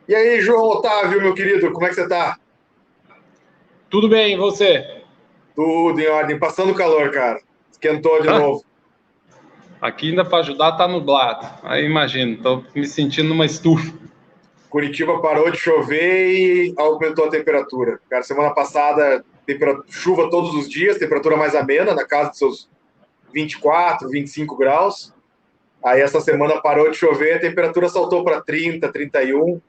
E aí, João Otávio, meu querido, como é que você tá? Tudo bem, e você? Tudo em ordem, passando calor, cara. Esquentou de Ah, novo. aqui ainda para ajudar tá nublado. Aí imagino, tô me sentindo numa estufa. Curitiba parou de chover e aumentou a temperatura. Cara, semana passada, chuva todos os dias, temperatura mais amena, na casa dos seus 24, 25 graus. Aí essa semana parou de chover, a temperatura saltou para 30, 31,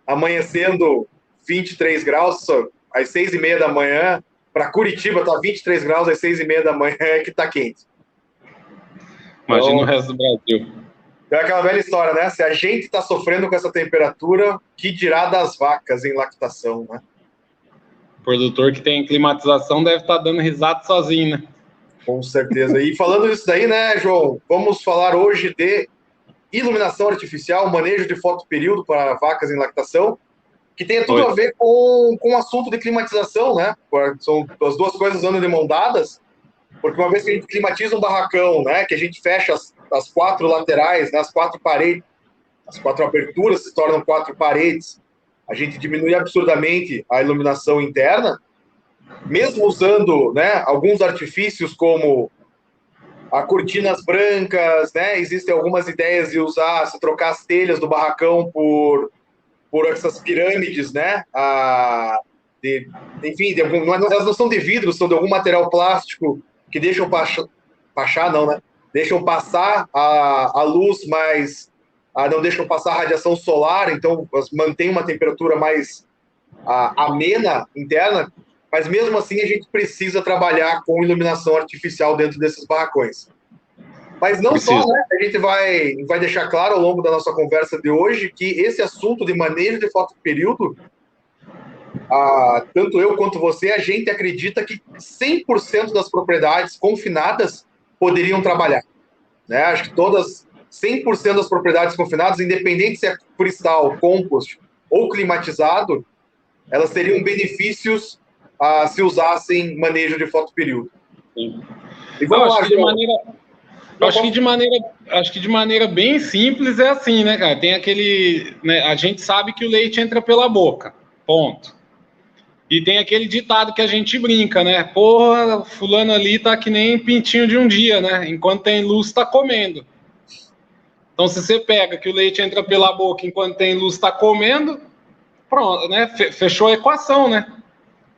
amanhecendo 23 graus, às 6:30 da manhã. Para Curitiba tá 23 graus às 6:30 da manhã, é que tá quente. Imagina o Então, resto do Brasil. é aquela velha história, né? Se a gente está sofrendo com essa temperatura, que dirá das vacas em lactação, né? O produtor que tem climatização deve estar dando risada sozinho, né? Com certeza. E falando disso daí, né, João? Vamos falar hoje de iluminação artificial, manejo de fotoperíodo para vacas em lactação, que tem tudo Oi. a ver com o assunto de climatização, né? São as duas coisas andando de mão dadas, porque uma vez que a gente climatiza um barracão, né, que a gente fecha as quatro laterais, né, as quatro paredes, as quatro aberturas se tornam quatro paredes, a gente diminui absurdamente a iluminação interna, mesmo usando, né, alguns artifícios como a cortinas brancas, né, existem algumas ideias de usar, se trocar as telhas do barracão por essas pirâmides, né, enfim, elas não são de vidro, são de algum material plástico que deixam passar, não, né, deixam passar a luz, mas não deixam passar a radiação solar, então mantém uma temperatura mais amena interna, mas mesmo assim a gente precisa trabalhar com iluminação artificial dentro desses barracões. Mas não só, Preciso. né? A gente vai deixar claro ao longo da nossa conversa de hoje que esse assunto de manejo de fotoperíodo, tanto eu quanto você, a gente acredita que 100% das propriedades confinadas poderiam trabalhar. Né? Acho que 100% das propriedades confinadas, independente se é cristal, compost ou climatizado, elas teriam benefícios se usassem manejo de fotoperíodo. Sim. E Eu vamos acho lá, que de João. maneira, Não posso... acho que de maneira bem simples é assim, né, cara? Tem aquele, né, a gente sabe que o leite entra pela boca. Ponto. E tem aquele ditado que a gente brinca, né? Porra, fulano ali tá que nem pintinho de um dia, né? Enquanto tem luz, tá comendo. Então, se você pega que o leite entra pela boca enquanto tem luz, está comendo, pronto, né? Fechou a equação, né?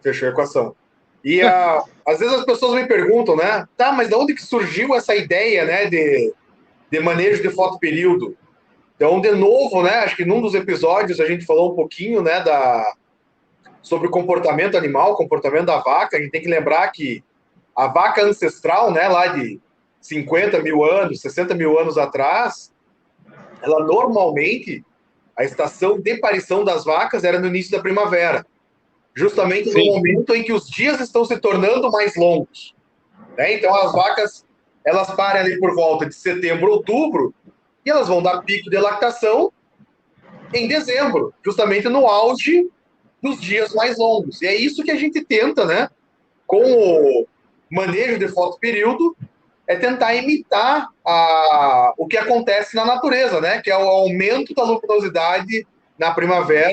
Fechou a equação. E às vezes as pessoas me perguntam, né? Tá, mas de onde que surgiu essa ideia, né, de manejo de fotoperíodo? Então, de novo, né? Acho que num dos episódios a gente falou um pouquinho, né, sobre o comportamento animal, o comportamento da vaca. A gente tem que lembrar que a vaca ancestral, né, lá de 50 mil anos, 60 mil anos atrás, ela normalmente, a estação de parição das vacas era no início da primavera, justamente no Sim, momento em que os dias estão se tornando mais longos. Né? Então, as vacas, elas parem ali por volta de setembro, outubro, e elas vão dar pico de lactação em dezembro, justamente no auge dos dias mais longos. E é isso que a gente tenta, né, com o manejo de fotoperíodo, é tentar imitar o que acontece na natureza, né, que é o aumento da luminosidade na primavera,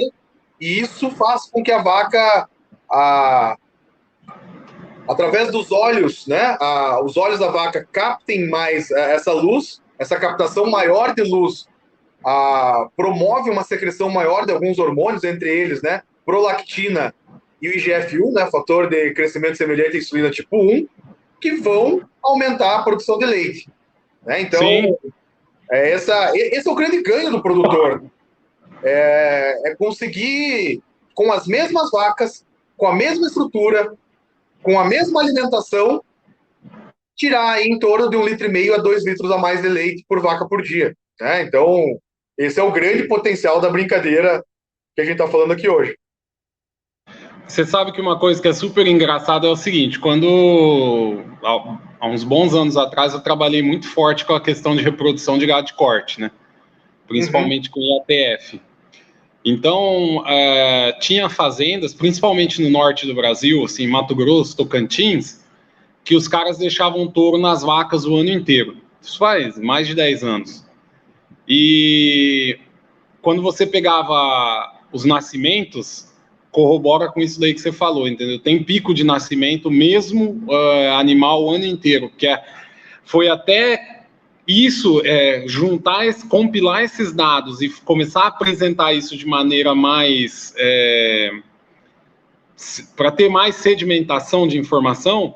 e isso faz com que a vaca, a, através dos olhos, né, os olhos da vaca captem mais essa luz, essa captação maior de luz promove uma secreção maior de alguns hormônios, entre eles, né, prolactina e o IGF-1, né, fator de crescimento semelhante à insulina tipo 1, que vão aumentar a produção de leite. Né? Então, sim. esse é o grande ganho do produtor, é conseguir, com as mesmas vacas, com a mesma estrutura, com a mesma alimentação, tirar em torno de 1,5 litro a 2 litros a mais de leite por vaca por dia. Né? Então, esse é o grande potencial da brincadeira que a gente está falando aqui hoje. Você sabe que uma coisa que é super engraçada é o seguinte: quando há uns bons anos atrás eu trabalhei muito forte com a questão de reprodução de gado de corte, né? Uhum. Principalmente com IATF. Então, tinha fazendas, principalmente no norte do Brasil, assim, Mato Grosso, Tocantins, que os caras deixavam touro nas vacas o ano inteiro. Isso faz mais de 10 anos. E quando você pegava os nascimentos corrobora com isso daí que você falou, entendeu? Tem pico de nascimento mesmo animal o ano inteiro, foi até isso, compilar esses dados e começar a apresentar isso de maneira mais para ter mais sedimentação de informação,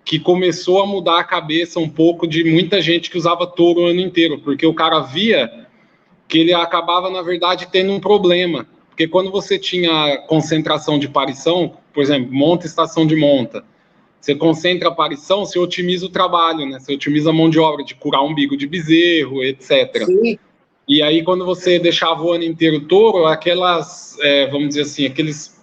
que começou a mudar a cabeça um pouco de muita gente que usava touro o ano inteiro, porque o cara via que ele acabava, na verdade, tendo um problema. Porque quando você tinha concentração de parição, por exemplo, monta estação de monta, você concentra a parição, você otimiza o trabalho, né? Você otimiza a mão de obra, de curar umbigo de bezerro, etc. Sim. E aí, quando você deixava o ano inteiro touro, vamos dizer assim, aqueles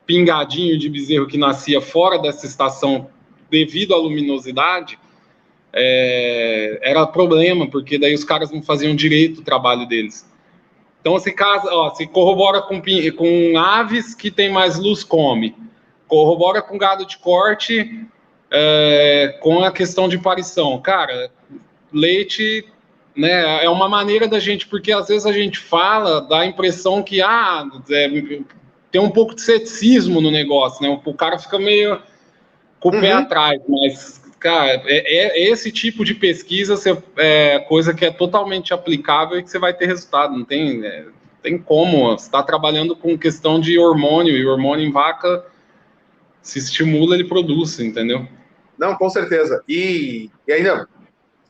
pingadinhos de bezerro que nascia fora dessa estação devido à luminosidade, era problema, porque daí os caras não faziam direito o trabalho deles. Então, se corrobora com aves que tem mais luz, come. Corrobora com gado de corte, com a questão de parição. Cara, leite, né, é uma maneira da gente, porque às vezes a gente fala, dá a impressão que tem um pouco de ceticismo no negócio, né? O cara fica meio com o pé atrás, mas, cara, esse tipo de pesquisa é coisa que é totalmente aplicável e que você vai ter resultado, não tem como. Você está trabalhando com questão de hormônio, e o hormônio em vaca se estimula, ele produz, entendeu? Não, com certeza. E ainda,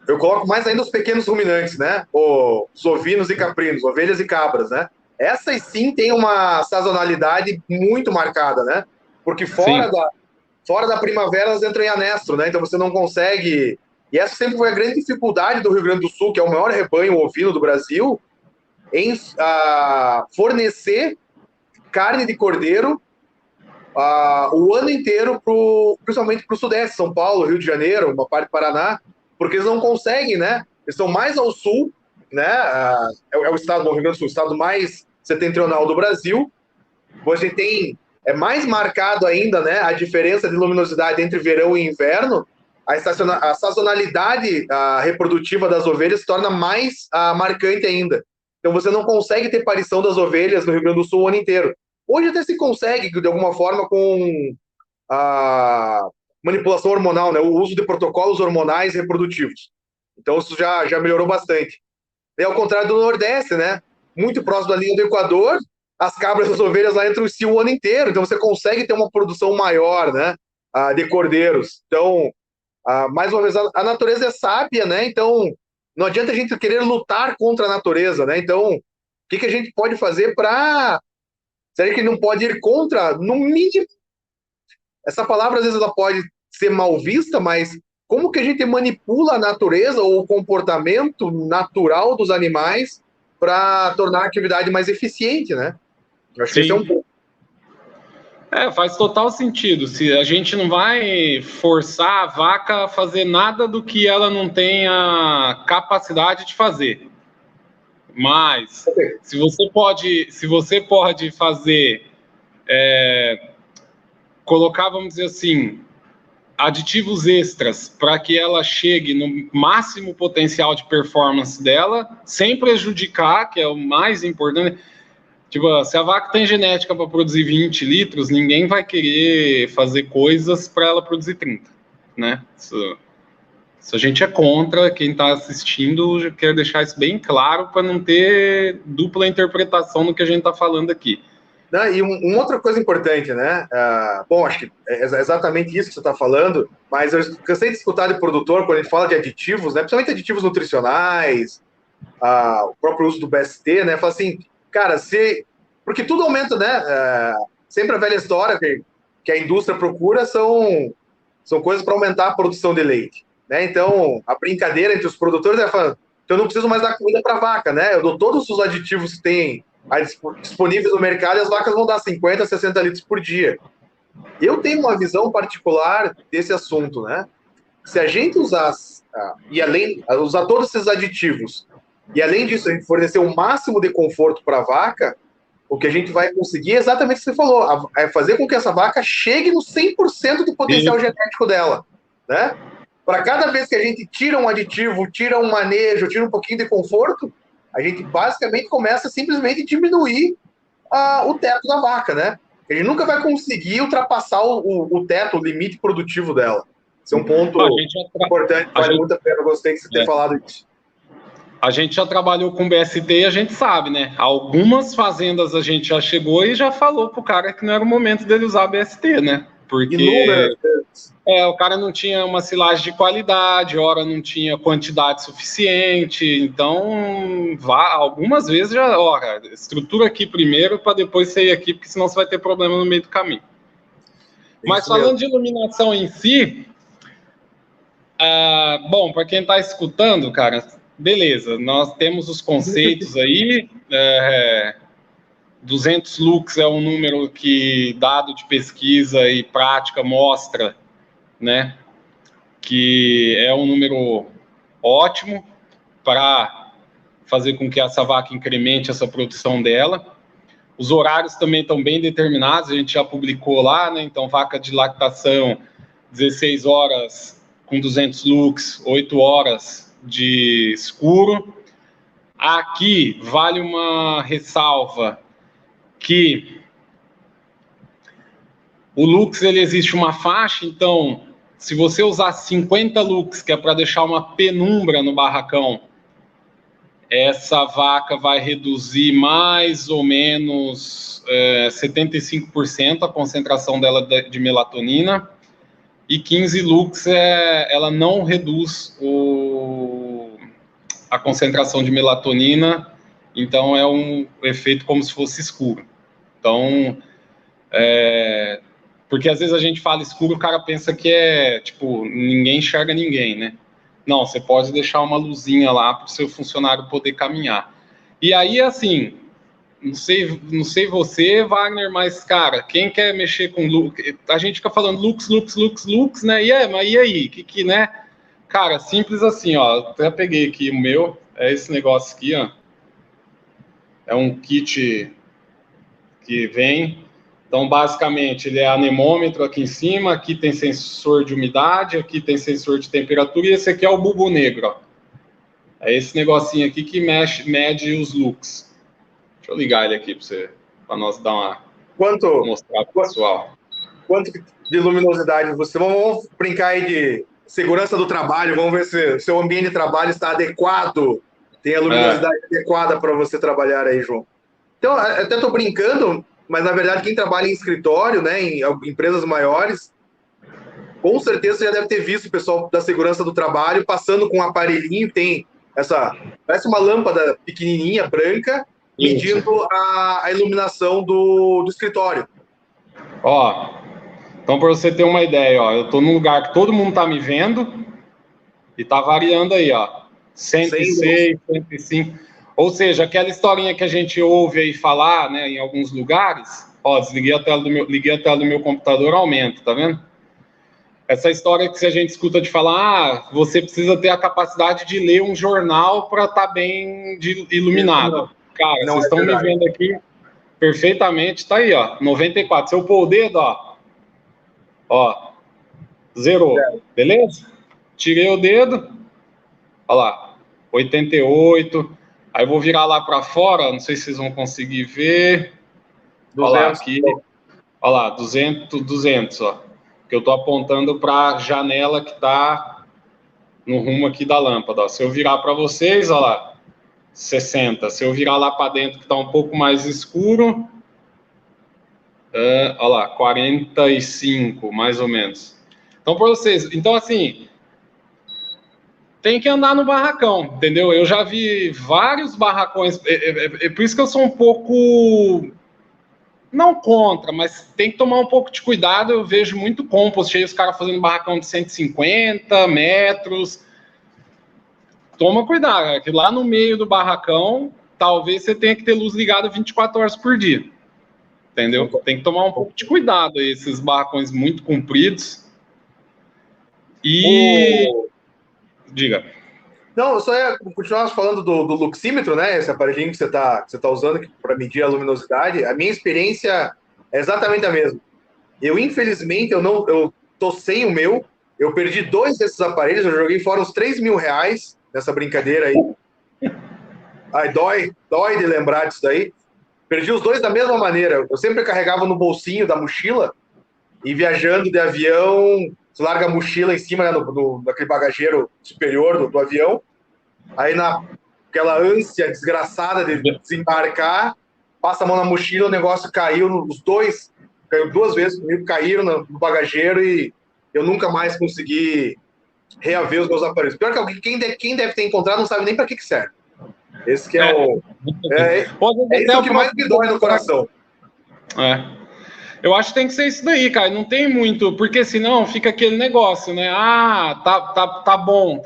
eu coloco mais ainda os pequenos ruminantes, né? Os ovinos e caprinos, ovelhas e cabras, né? Essas sim têm uma sazonalidade muito marcada, né? Porque fora da primavera elas entram em anestro, né? Então você não consegue... E essa sempre foi a grande dificuldade do Rio Grande do Sul, que é o maior rebanho ovino do Brasil, em fornecer carne de cordeiro o ano inteiro, principalmente para o Sudeste, São Paulo, Rio de Janeiro, uma parte do Paraná, porque eles não conseguem, né? Eles estão mais ao sul, né? É o estado do Rio Grande do Sul, o estado mais setentrional do Brasil. Você tem mais marcado ainda, né, a diferença de luminosidade entre verão e inverno. A sazonalidade reprodutiva das ovelhas se torna mais marcante ainda. Então você não consegue ter parição das ovelhas no Rio Grande do Sul o ano inteiro. Hoje até se consegue, de alguma forma, com a manipulação hormonal, né, o uso de protocolos hormonais reprodutivos. Então isso já melhorou bastante. E ao contrário do Nordeste, né, muito próximo da linha do Equador, as cabras e as ovelhas lá entram o ano inteiro, então você consegue ter uma produção maior, né, de cordeiros. Então, mais uma vez, a natureza é sábia, né, então não adianta a gente querer lutar contra a natureza, né, então o que a gente pode fazer para... Será que não pode ir contra, no mínimo? Essa palavra às vezes ela pode ser mal vista, mas como que a gente manipula a natureza ou o comportamento natural dos animais para tornar a atividade mais eficiente, né? Eu acho que esse é um ponto. Faz total sentido. Se a gente não vai forçar a vaca a fazer nada do que ela não tenha capacidade de fazer. Mas se você pode fazer, colocar, vamos dizer assim, aditivos extras para que ela chegue no máximo potencial de performance dela, sem prejudicar, que é o mais importante. Tipo, se a vaca tem genética para produzir 20 litros, ninguém vai querer fazer coisas para ela produzir 30, né? Isso a gente é contra, quem está assistindo quer deixar isso bem claro para não ter dupla interpretação no que a gente está falando aqui. E uma outra coisa importante, né? Bom, acho que é exatamente isso que você está falando, mas eu cansei de escutar de produtor quando ele fala de aditivos, né? Principalmente aditivos nutricionais, o próprio uso do BST, né? Fala assim, cara, porque tudo aumenta, né? Sempre a velha história que a indústria procura são coisas para aumentar a produção de leite, né? Então, a brincadeira entre os produtores é falando, eu não preciso mais dar comida para vaca, né? Eu dou todos os aditivos que tem disponíveis no mercado e as vacas vão dar 50, 60 litros por dia. Eu tenho uma visão particular desse assunto, né? Se a gente usar usar todos esses aditivos e além disso a gente fornecer o máximo de conforto para a vaca, o que a gente vai conseguir é exatamente o que você falou, é fazer com que essa vaca chegue no 100% do potencial genético dela, né? Para cada vez que a gente tira um aditivo, tira um manejo, tira um pouquinho de conforto, a gente basicamente começa a simplesmente diminuir o teto da vaca, né? Ele nunca vai conseguir ultrapassar o teto, o limite produtivo dela. Esse é um ponto importante, vale muito a pena. Eu gostei de você ter falado isso. A gente já trabalhou com BST e a gente sabe, né? Algumas fazendas a gente já chegou e já falou pro cara que não era o momento dele usar BST, né? Porque o cara não tinha uma silagem de qualidade, ora não tinha quantidade suficiente, então algumas vezes já, estrutura aqui primeiro para depois sair aqui, porque senão você vai ter problema no meio do caminho. Mas falando de iluminação em si, bom, para quem está escutando, cara, beleza, nós temos os conceitos aí, 200 lux é um número que, dado de pesquisa e prática, mostra, né, que é um número ótimo para fazer com que essa vaca incremente essa produção dela. Os horários também estão bem determinados, a gente já publicou lá, né, então vaca de lactação, 16 horas com 200 lux, 8 horas de escuro. Aqui vale uma ressalva que o lux, ele existe uma faixa, então, se você usar 50 lux, que é para deixar uma penumbra no barracão, essa vaca vai reduzir mais ou menos 75% a concentração dela de melatonina, e 15 lux ela não reduz a concentração de melatonina, então é um efeito como se fosse escuro. Então, porque às vezes a gente fala escuro, o cara pensa que tipo, ninguém enxerga ninguém, né? Não, você pode deixar uma luzinha lá para o seu funcionário poder caminhar. E aí, assim, não sei você, Wagner, mas, cara, quem quer mexer com lux, a gente fica falando lux, né? Mas e aí? Que, né? Cara, simples assim, ó, até peguei aqui o meu, é esse negócio aqui, ó. É um kit que vem. Então, basicamente, ele é anemômetro aqui em cima, aqui tem sensor de umidade, aqui tem sensor de temperatura, e esse aqui é o bulbo negro, ó. É esse negocinho aqui que mede os lux. Deixa eu ligar ele aqui para nós dar uma... mostrar pro pessoal. Quanto de luminosidade você... Vamos brincar aí de segurança do trabalho, vamos ver se o seu ambiente de trabalho está adequado, tem a luminosidade adequada para você trabalhar aí, João. Então, até estou brincando, mas na verdade quem trabalha em escritório, né, em empresas maiores, com certeza você já deve ter visto o pessoal da segurança do trabalho passando com um aparelhinho, tem parece uma lâmpada pequenininha, branca, medindo a iluminação do escritório. Ó, então para você ter uma ideia, ó, eu estou num lugar que todo mundo está me vendo e está variando aí, ó, 106, 105... Ou seja, aquela historinha que a gente ouve aí falar, né, em alguns lugares, ó, liguei a tela do meu computador, aumenta, tá vendo? Essa história que a gente escuta de falar, você precisa ter a capacidade de ler um jornal para estar bem iluminado. Cara, vocês estão me vendo aqui perfeitamente, tá aí, ó, 94. Se eu pôr o dedo, ó, zerou, beleza? Tirei o dedo, ó lá, 88. Aí eu vou virar lá para fora, não sei se vocês vão conseguir ver. 200. Olha lá, aqui. Olha lá, 200, ó. Que eu estou apontando para a janela que está no rumo aqui da lâmpada. Ó. Se eu virar para vocês, olha lá, 60. Se eu virar lá para dentro, que está um pouco mais escuro, olha lá, 45, mais ou menos. Então, para vocês, então assim... tem que andar no barracão, entendeu? Eu já vi vários barracões, é por isso que eu sou um pouco, não contra, mas tem que tomar um pouco de cuidado. Eu vejo muito compost cheio, os caras fazendo barracão de 150 metros. Toma cuidado, que lá no meio do barracão, talvez você tenha que ter luz ligada 24 horas por dia, entendeu? Tem que tomar um pouco de cuidado aí, esses barracões muito compridos. E... diga. Não, eu só ia continuar falando do luxímetro, né? Esse aparelhinho que você tá usando para medir a luminosidade. A minha experiência é exatamente a mesma. Eu, infelizmente, eu tô sem o meu. Eu perdi 2 desses aparelhos, eu joguei fora uns R$3.000 nessa brincadeira aí. Ai, dói de lembrar disso daí. Perdi os dois da mesma maneira. Eu sempre carregava no bolsinho da mochila e viajando de avião, você larga a mochila em cima, né, naquele bagageiro superior do avião. Aí naquela ânsia desgraçada de desembarcar, passa a mão na mochila, o negócio caiu, os dois, caiu 2 vezes comigo, caíram no bagageiro e eu nunca mais consegui reaver os meus aparelhos. Pior que quem deve ter encontrado não sabe nem para que serve. Esse que é o... É isso que mais me dói no coração. Eu acho que tem que ser isso daí, cara. Não tem muito, porque senão fica aquele negócio, né? Ah, tá bom.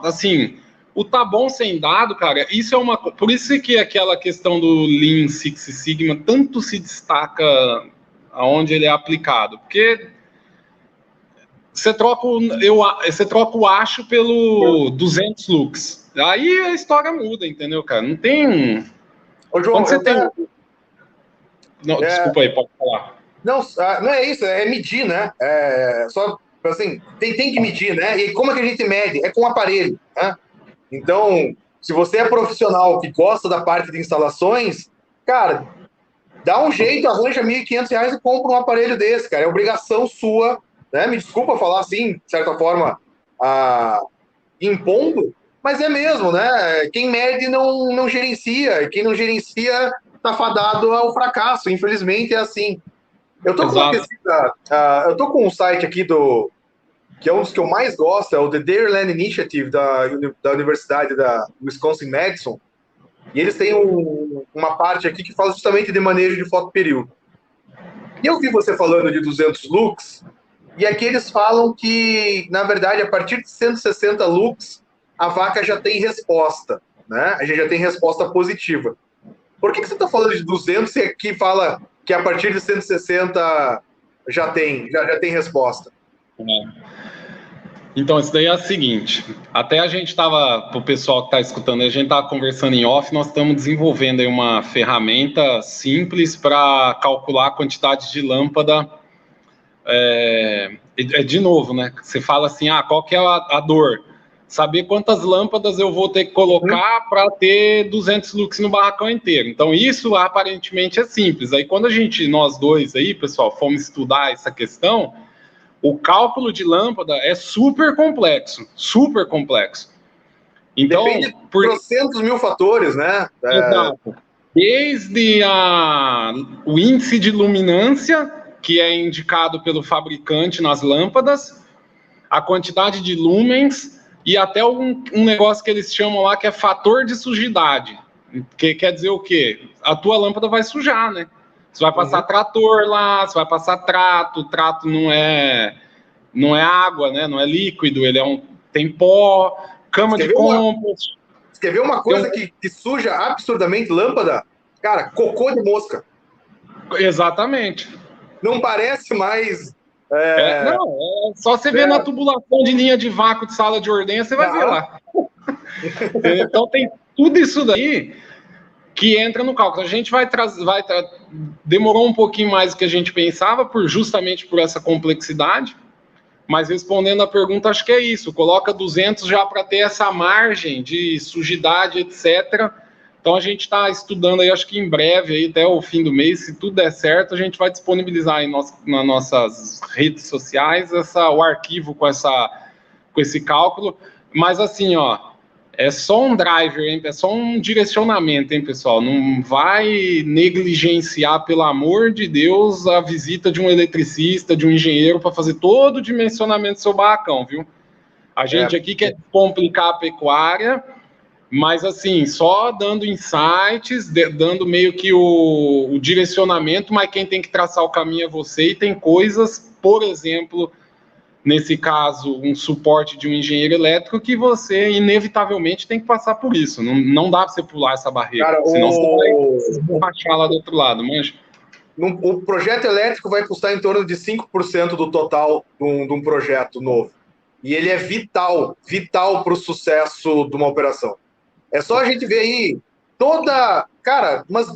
Assim, o tá bom sem dado, cara, isso é uma... Por isso que aquela questão do Lean Six Sigma tanto se destaca aonde ele é aplicado. Porque você troca o acho pelo 200 looks. Aí a história muda, entendeu, cara? Não tem... Ô, João, quando você tem... Não, desculpa aí, pode falar. Não é isso, é medir, né? Só assim, tem que medir, né? E como é que a gente mede? É com o aparelho, né? Então, se você é profissional que gosta da parte de instalações, cara, dá um jeito, arranja R$1.500 e compra um aparelho desse, cara. É obrigação sua, né? Me desculpa falar assim, de certa forma, impondo, mas é mesmo, né? Quem mede não gerencia, e quem não gerencia tá fadado ao fracasso. Infelizmente é assim. Eu tô com uma pesquisa, eu tô com um site aqui que é um dos que eu mais gosto, é o The Dairyland Initiative da Universidade da Wisconsin-Madison, e eles têm uma parte aqui que fala justamente de manejo de fotoperíodo. E eu vi você falando de 200 lux, e aqui eles falam que, na verdade, a partir de 160 lux, a vaca já tem resposta, né? A gente já tem resposta positiva. Por que você está falando de 200 se aqui fala que a partir de 160 já tem resposta? Então, isso daí é o seguinte, até a gente estava, para o pessoal que está escutando, a gente estava conversando em off, nós estamos desenvolvendo aí uma ferramenta simples para calcular a quantidade de lâmpada. De novo, né? Você fala assim, qual que é a dor? Saber quantas lâmpadas eu vou ter que colocar para ter 200 lux no barracão inteiro. Então, isso aparentemente é simples. Aí, quando nós dois aí, pessoal, fomos estudar essa questão, o cálculo de lâmpada é super complexo, super complexo. Então, depende de trocentos mil fatores, né? Exato. Desde o índice de luminância, que é indicado pelo fabricante nas lâmpadas, a quantidade de lumens e até um negócio que eles chamam lá que é fator de sujidade. Que quer dizer o quê? A tua lâmpada vai sujar, né? Você vai passar trator lá, você vai passar trato não é água, né? Não é líquido, tem pó, cama de compost. Você quer ver uma coisa que suja absurdamente lâmpada? Cara, cocô de mosca. Exatamente. Não parece mais... só você ver na tubulação de linha de vácuo de sala de ordenha, você vai ver lá. Então tem tudo isso daí que entra no cálculo. A gente demorou um pouquinho mais do que a gente pensava, justamente por essa complexidade, mas respondendo a pergunta, acho que é isso. Coloca 200 já para ter essa margem de sujidade, etc. Então a gente está estudando aí, acho que em breve, aí, até o fim do mês, se tudo der certo, a gente vai disponibilizar aí nas nossas redes sociais o arquivo com esse cálculo. Mas assim, é só um driver, hein? É só um direcionamento, hein, pessoal? Não vai negligenciar, pelo amor de Deus, a visita de um eletricista, de um engenheiro para fazer todo o dimensionamento do seu barracão, viu? A gente aqui quer complicar a pecuária, mas assim, só dando insights, dando meio que o direcionamento, mas quem tem que traçar o caminho é você, e tem coisas, por exemplo, nesse caso, um suporte de um engenheiro elétrico, que você inevitavelmente tem que passar por isso. Não dá para você pular essa barreira. Cara, senão você vai rachar lá do outro lado, manja. O projeto elétrico vai custar em torno de 5% do total de um projeto novo. E ele é vital para o sucesso de uma operação. É só a gente ver aí cara, umas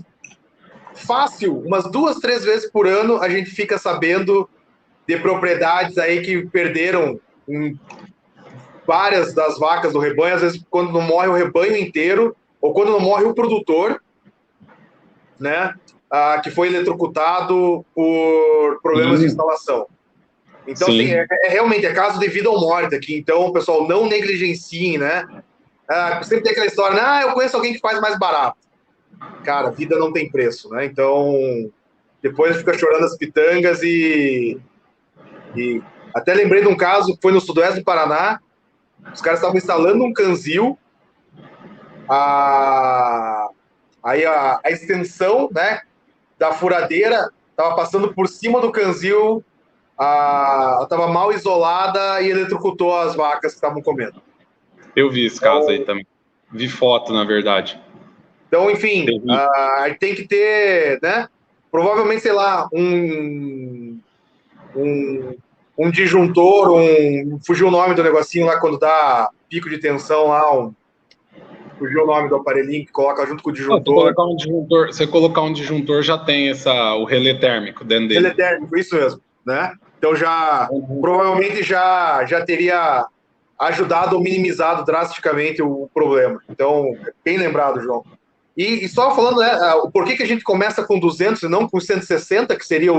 2, 3 vezes por ano a gente fica sabendo de propriedades aí que perderam várias das vacas do rebanho, às vezes quando não morre o rebanho inteiro, ou quando não morre o produtor, né, que foi eletrocutado por problemas de instalação. Então, assim, realmente é caso de vida ou morte aqui. Então, pessoal, não negligenciem, né? Sempre tem aquela história, né? Eu conheço alguém que faz mais barato. Cara, vida não tem preço, né? Então, depois fica chorando as pitangas e até lembrei de um caso que foi no sudoeste do Paraná. Os caras estavam instalando um canzil. Aí a extensão, né, da furadeira estava passando por cima do canzil, estava mal isolada e eletrocutou as vacas que estavam comendo. Eu vi esse caso aí também. Vi foto, na verdade. Então, enfim, tem que ter, né? Provavelmente, sei lá, um disjuntor, fugiu o nome do negocinho lá quando dá pico de tensão lá, fugiu o nome do aparelhinho que coloca junto com o disjuntor. Você colocar um disjuntor já tem o relé térmico dentro dele. Relé térmico, isso mesmo, né? Então provavelmente já teria ajudado ou minimizado drasticamente o problema. Então, bem lembrado, João. E só falando, né, por que a gente começa com 200 e não com 160, que seria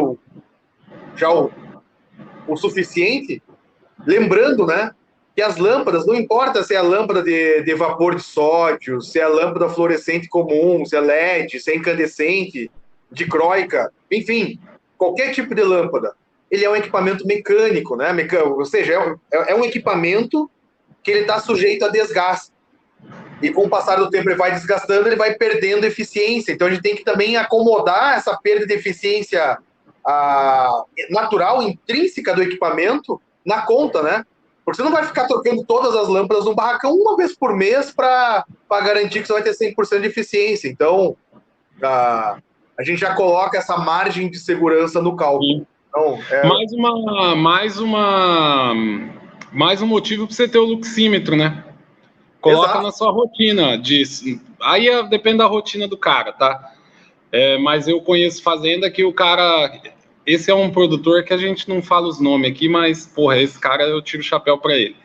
já o suficiente? Lembrando, né, que as lâmpadas, não importa se é a lâmpada de vapor de sódio, se é a lâmpada fluorescente comum, se é LED, se é incandescente, dicróica, enfim, qualquer tipo de lâmpada, ele é um equipamento mecânico, né? Ou seja, é um equipamento que ele está sujeito a desgaste. E com o passar do tempo ele vai desgastando, ele vai perdendo eficiência. Então a gente tem que também acomodar essa perda de eficiência natural, intrínseca do equipamento na conta, né? Porque você não vai ficar trocando todas as lâmpadas no barracão uma vez por mês para garantir que você vai ter 100% de eficiência. Então, a gente já coloca essa margem de segurança no cálculo. Então, mais um motivo para você ter o luxímetro, né? Coloca na sua rotina. Aí depende da rotina do cara, tá? Mas eu conheço fazenda que o cara... Esse é um produtor que a gente não fala os nomes aqui, mas, porra, esse cara eu tiro o chapéu para ele.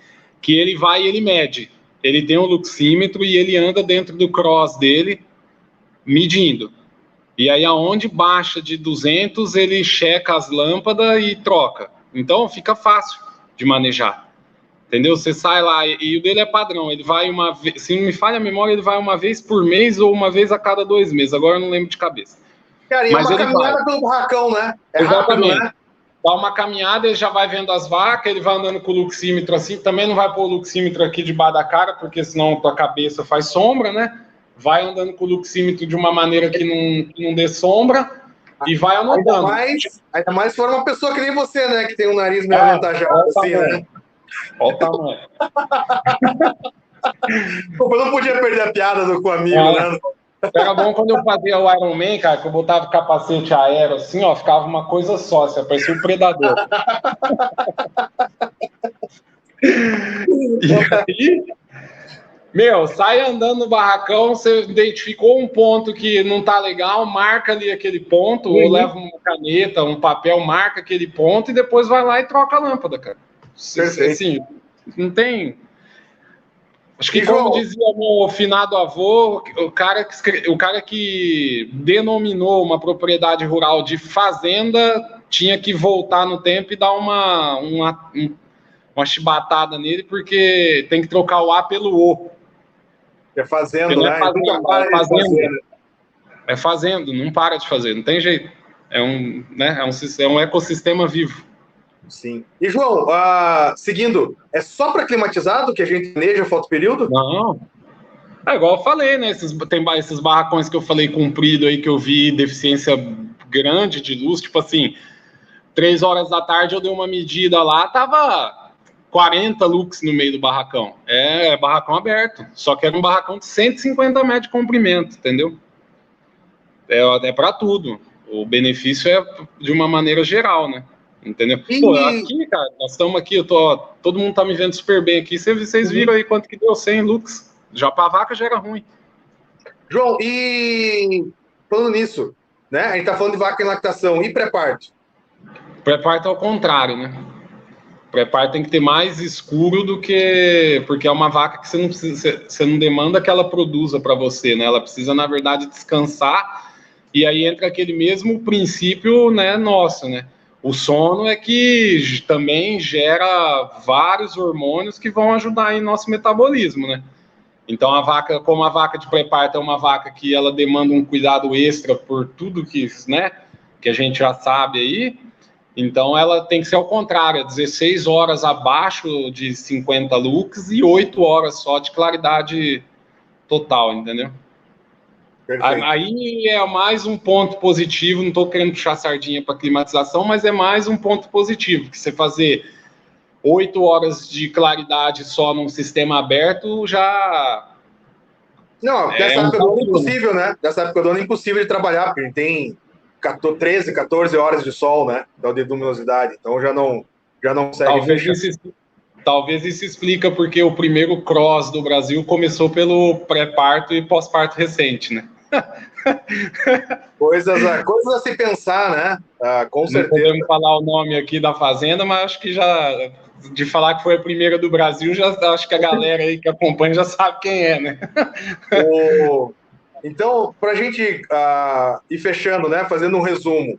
Que ele vai e ele mede. Ele tem um luxímetro e ele anda dentro do cross dele, medindo. E aí, aonde baixa de 200, ele checa as lâmpadas e troca. Então, fica fácil de manejar. Entendeu? Você sai lá e o dele é padrão. Ele vai uma vez, se não me falha a memória, ele vai uma vez por mês ou uma vez a cada 2 meses. Agora eu não lembro de cabeça. Cara, e é uma caminhada pelo barracão, né? Exatamente. Rápido, né? Dá uma caminhada, ele já vai vendo as vacas, ele vai andando com o luxímetro assim. Também não vai pôr o luxímetro aqui debaixo da cara, porque senão a tua cabeça faz sombra, né? Vai andando com o luxímetro de uma maneira que não dê sombra e vai anotando. Ainda mais se for uma pessoa que nem você, né? Que tem um nariz meio avantajado, assim, né? Olha o tamanho. Eu não podia perder a piada com o amigo, né? Era bom quando eu fazia o Iron Man, cara, que eu botava o capacete aéreo assim, ó, ficava uma coisa só, assim, parecia um predador. E aí, sai andando no barracão, você identificou um ponto que não tá legal, marca ali aquele ponto, ou leva uma caneta, um papel, marca aquele ponto e depois vai lá e troca a lâmpada, cara. Assim, não tem... Acho que, como dizia meu finado avô, o cara que denominou uma propriedade rural de fazenda tinha que voltar no tempo e dar uma chibatada nele, porque tem que trocar o A pelo O. É fazendo, né? É fazendo, não para de fazer, não tem jeito. É um ecossistema vivo. Sim. E, João, seguindo, é só para climatizado que a gente planeja fotoperíodo? Não. É igual eu falei, né? Tem esses barracões que eu falei comprido aí, que eu vi deficiência grande de luz, tipo assim, 3 horas da tarde eu dei uma medida lá, tava 40 lux no meio do barracão. É barracão aberto, só que era um barracão de 150 metros de comprimento, entendeu? É para tudo. O benefício é de uma maneira geral, né? Entendeu? Pô, aqui, cara, nós estamos aqui, todo mundo tá me vendo super bem aqui. Vocês viram aí quanto que deu 100 lux? Já pra vaca já era ruim. João, e falando nisso, né? A gente tá falando de vaca em lactação e pré-parto. Pré-parto é o contrário, né? Pré-parto tem que ter mais escuro do que... Porque é uma vaca que você não demanda que ela produza para você, né? Ela precisa, na verdade, descansar E aí entra aquele mesmo princípio, né, nosso, né? O sono é que também gera vários hormônios que vão ajudar em nosso metabolismo, né? Então a vaca, como a vaca de pré-parto é uma vaca que ela demanda um cuidado extra por tudo que, né, que a gente já sabe aí, então ela tem que ser ao contrário, 16 horas abaixo de 50 lux e 8 horas só de claridade total, entendeu? Perfeito. Aí é mais um ponto positivo, não estou querendo puxar sardinha para climatização, mas é mais um ponto positivo, que você fazer 8 horas de claridade só num sistema aberto já Não, é nessa um época do ano é cálculo. impossível, né? Nessa época do ano é impossível de trabalhar, porque a gente tem 13, 14 horas de sol, né? De luminosidade. Então já não consegue Talvez fechar. isso explica porque o primeiro cross do Brasil começou pelo pré-parto e pós-parto recente, né? Coisas a se pensar, né? Com Não certeza. podemos falar o nome aqui da fazenda, mas acho que já de falar que foi a primeira do Brasil, já acho que a galera aí que acompanha já sabe quem é, né? Então, para a gente ir fechando, né? Fazendo um resumo.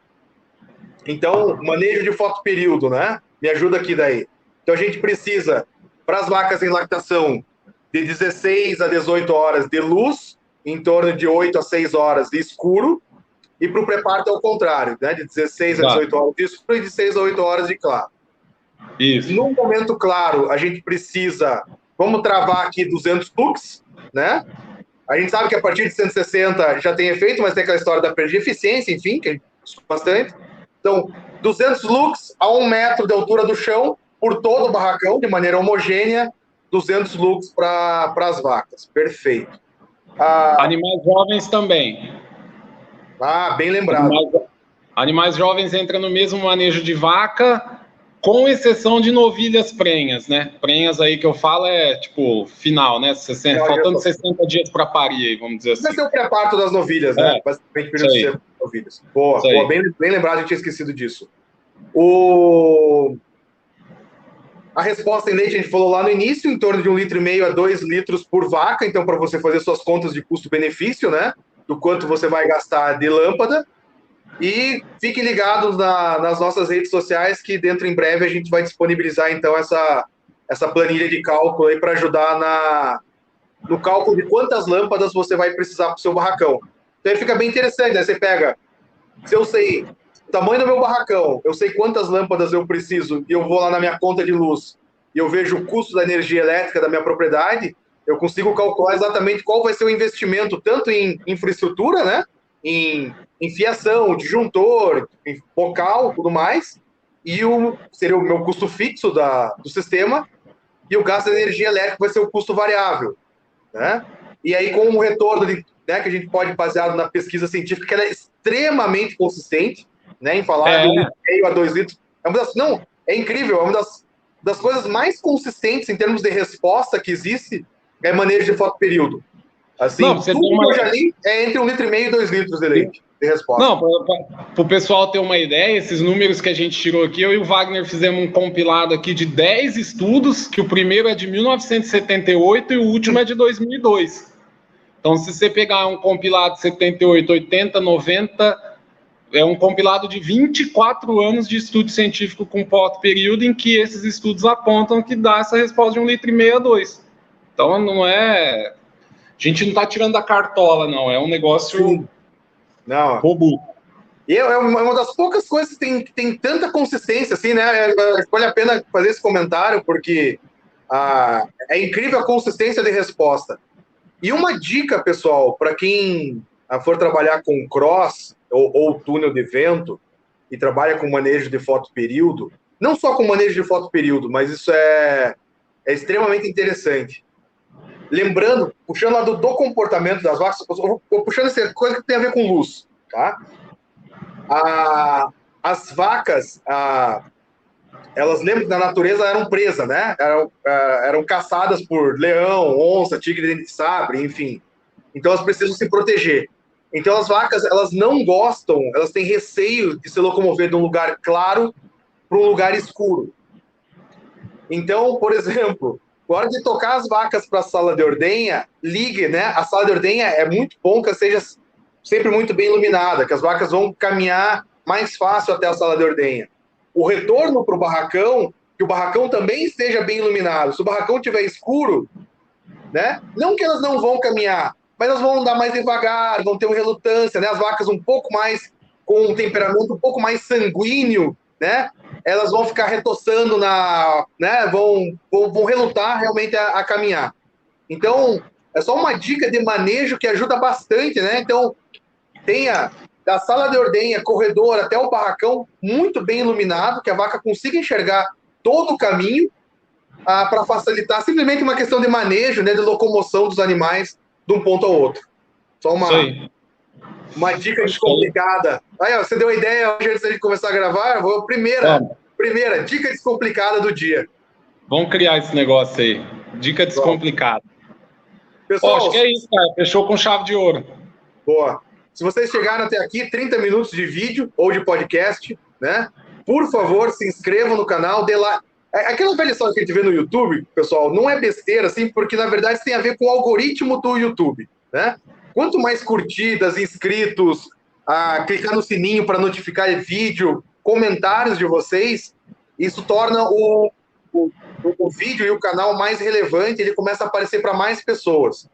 Então, manejo de fotoperíodo, né? Me ajuda aqui daí. Então, a gente precisa, para as vacas em lactação, de 16 a 18 horas de luz, em torno de 8 a 6 horas de escuro, e para o pré-parto é o contrário, né? De 16 a Tá. 18 horas de escuro e de 6 a 8 horas de claro. Isso. No momento claro, a gente precisa, vamos travar aqui 200 lux, né? A gente sabe que a partir de 160 já tem efeito, mas tem aquela história da perda de eficiência, enfim, que a gente discute bastante. Então, 200 lux a 1 metro de altura do chão, por todo o barracão, de maneira homogênea, 200 lux para as vacas. Perfeito. Animais jovens também. Bem lembrado. Animais jovens entram no mesmo manejo de vaca, com exceção de novilhas prenhas, né? Prenhas aí que eu falo é tipo final, né? Faltando 60 dias para parir, vamos dizer Vai assim. ser o pré-parto das novilhas, né? Basicamente, período de seco das novilhas. Boa, bem lembrado, eu tinha esquecido disso. A resposta em leite, a gente falou lá no início, em torno de 1,5 litro a 2 litros por vaca, então para você fazer suas contas de custo-benefício, né? Do quanto você vai gastar de lâmpada. E fiquem ligados nas nossas redes sociais, que dentro em breve a gente vai disponibilizar, então, essa planilha de cálculo aí para ajudar no cálculo de quantas lâmpadas você vai precisar para o seu barracão. Então aí fica bem interessante, né? Você pega, se eu sei o tamanho do meu barracão, eu sei quantas lâmpadas eu preciso, e eu vou lá na minha conta de luz, e eu vejo o custo da energia elétrica da minha propriedade, eu consigo calcular exatamente qual vai ser o investimento, tanto em infraestrutura, né? Em fiação, disjuntor, em bocal, tudo mais, e seria o meu custo fixo do sistema, e o gasto de energia elétrica vai ser o custo variável, né? E aí, com um retorno né, que a gente pode, baseado na pesquisa científica, que ela é extremamente consistente, né, em falar de 1,5 a 2 litros. É incrível, é uma das coisas mais consistentes em termos de resposta que existe, é manejo de fotoperíodo. Assim, tudo que eu já li é entre 1,5 litro e 2 litros de leite de resposta. Não, para o pessoal ter uma ideia, esses números que a gente tirou aqui, eu e o Wagner fizemos um compilado aqui de 10 estudos, que o primeiro é de 1978 e o último é de 2002. Então, se você pegar um compilado de 78, 80, 90, é um compilado de 24 anos de estudo científico com fotoperíodo, em que esses estudos apontam que dá essa resposta de 1,5 litro a 2. Então, não é... A gente não está tirando da cartola, não. É um negócio... Sim. Não. robusto. E é uma das poucas coisas que tem tanta consistência, assim, né? Vale a pena fazer esse comentário, porque é incrível a consistência de resposta. E uma dica, pessoal, para quem for trabalhar com cross ou túnel de vento e trabalha com manejo de fotoperíodo, não só com manejo de fotoperíodo, mas isso é extremamente interessante. Lembrando, puxando lá do comportamento das vacas, vou puxando essa coisa que tem a ver com luz, tá? As vacas, elas lembram que na natureza eram presas, né? Eram caçadas por leão, onça, tigre de dente de sabre, enfim. Então elas precisam se proteger. Então as vacas, elas não gostam, elas têm receio de se locomover de um lugar claro para um lugar escuro. Então, por exemplo, na hora de tocar as vacas para a sala de ordenha, ligue, né? A sala de ordenha é muito bom que seja sempre muito bem iluminada, que as vacas vão caminhar mais fácil até a sala de ordenha. O retorno para o barracão, que o barracão também esteja bem iluminado. Se o barracão estiver escuro, né? Não que elas não vão caminhar, mas elas vão andar mais devagar, vão ter uma relutância, né? As vacas um pouco mais, com um temperamento um pouco mais sanguíneo, né? Elas vão ficar retoçando né? Vão relutar realmente a caminhar. Então, é só uma dica de manejo que ajuda bastante, né? Então, tenha da sala de ordenha, corredor até o barracão muito bem iluminado, que a vaca consiga enxergar todo o caminho, para facilitar simplesmente uma questão de manejo, né, de locomoção dos animais de um ponto ao outro. Só uma dica descomplicada. Aí, ó, você deu a ideia hoje antes de começar a gravar, primeira dica descomplicada do dia. Vamos criar esse negócio aí. Dica descomplicada. Pessoal, acho que é isso, cara. Fechou com chave de ouro. Boa. Se vocês chegaram até aqui, 30 minutos de vídeo ou de podcast, né? Por favor, se inscrevam no canal, dê lá. Aquela velha história que a gente vê no YouTube, pessoal, não é besteira, assim, porque na verdade isso tem a ver com o algoritmo do YouTube, né? Quanto mais curtidas, inscritos, clicar no sininho para notificar vídeo, comentários de vocês, isso torna o vídeo e o canal mais relevante, ele começa a aparecer para mais pessoas,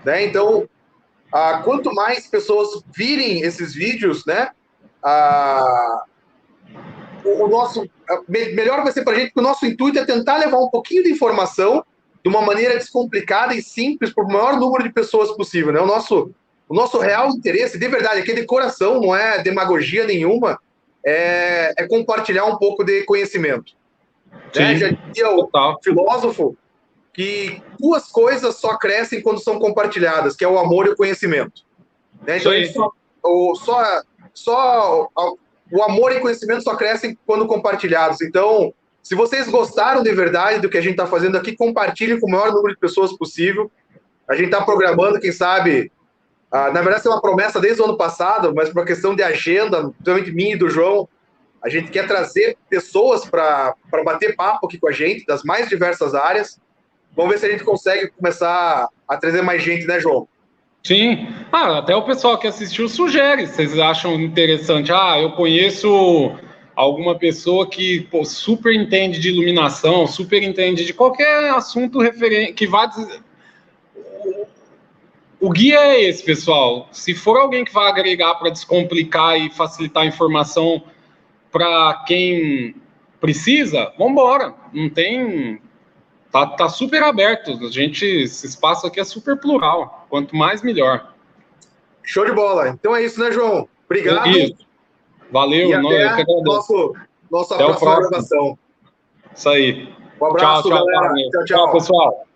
né? Então, quanto mais pessoas virem esses vídeos, né? Melhor vai ser para a gente, porque o nosso intuito é tentar levar um pouquinho de informação de uma maneira descomplicada e simples para o maior número de pessoas possível, né? O nosso real interesse, de verdade, aqui é de coração, não é demagogia nenhuma, é compartilhar um pouco de conhecimento. Né? Já dizia o filósofo que duas coisas só crescem quando são compartilhadas, que é o amor e o conhecimento. Né? Então, o amor e o conhecimento só crescem quando compartilhados. Então, se vocês gostaram de verdade do que a gente está fazendo aqui, compartilhem com o maior número de pessoas possível. A gente está programando, quem sabe, na verdade, isso é uma promessa desde o ano passado, mas por uma questão de agenda, principalmente minha e do João, a gente quer trazer pessoas para bater papo aqui com a gente, das mais diversas áreas. Vamos ver se a gente consegue começar a trazer mais gente, né, João? Sim. Até o pessoal que assistiu sugere. Vocês acham interessante? Eu conheço alguma pessoa que super entende de iluminação, super entende de qualquer assunto referente, que vá dizer... O guia é esse, pessoal. Se for alguém que vai agregar para descomplicar e facilitar a informação para quem precisa, vamos embora. Não tem... Tá super aberto. Esse espaço aqui é super plural. Quanto mais, melhor. Show de bola. Então é isso, né, João? Obrigado. Valeu. E até nossa próxima gravação. Isso aí. Um abraço, tchau, galera. Tchau, pessoal.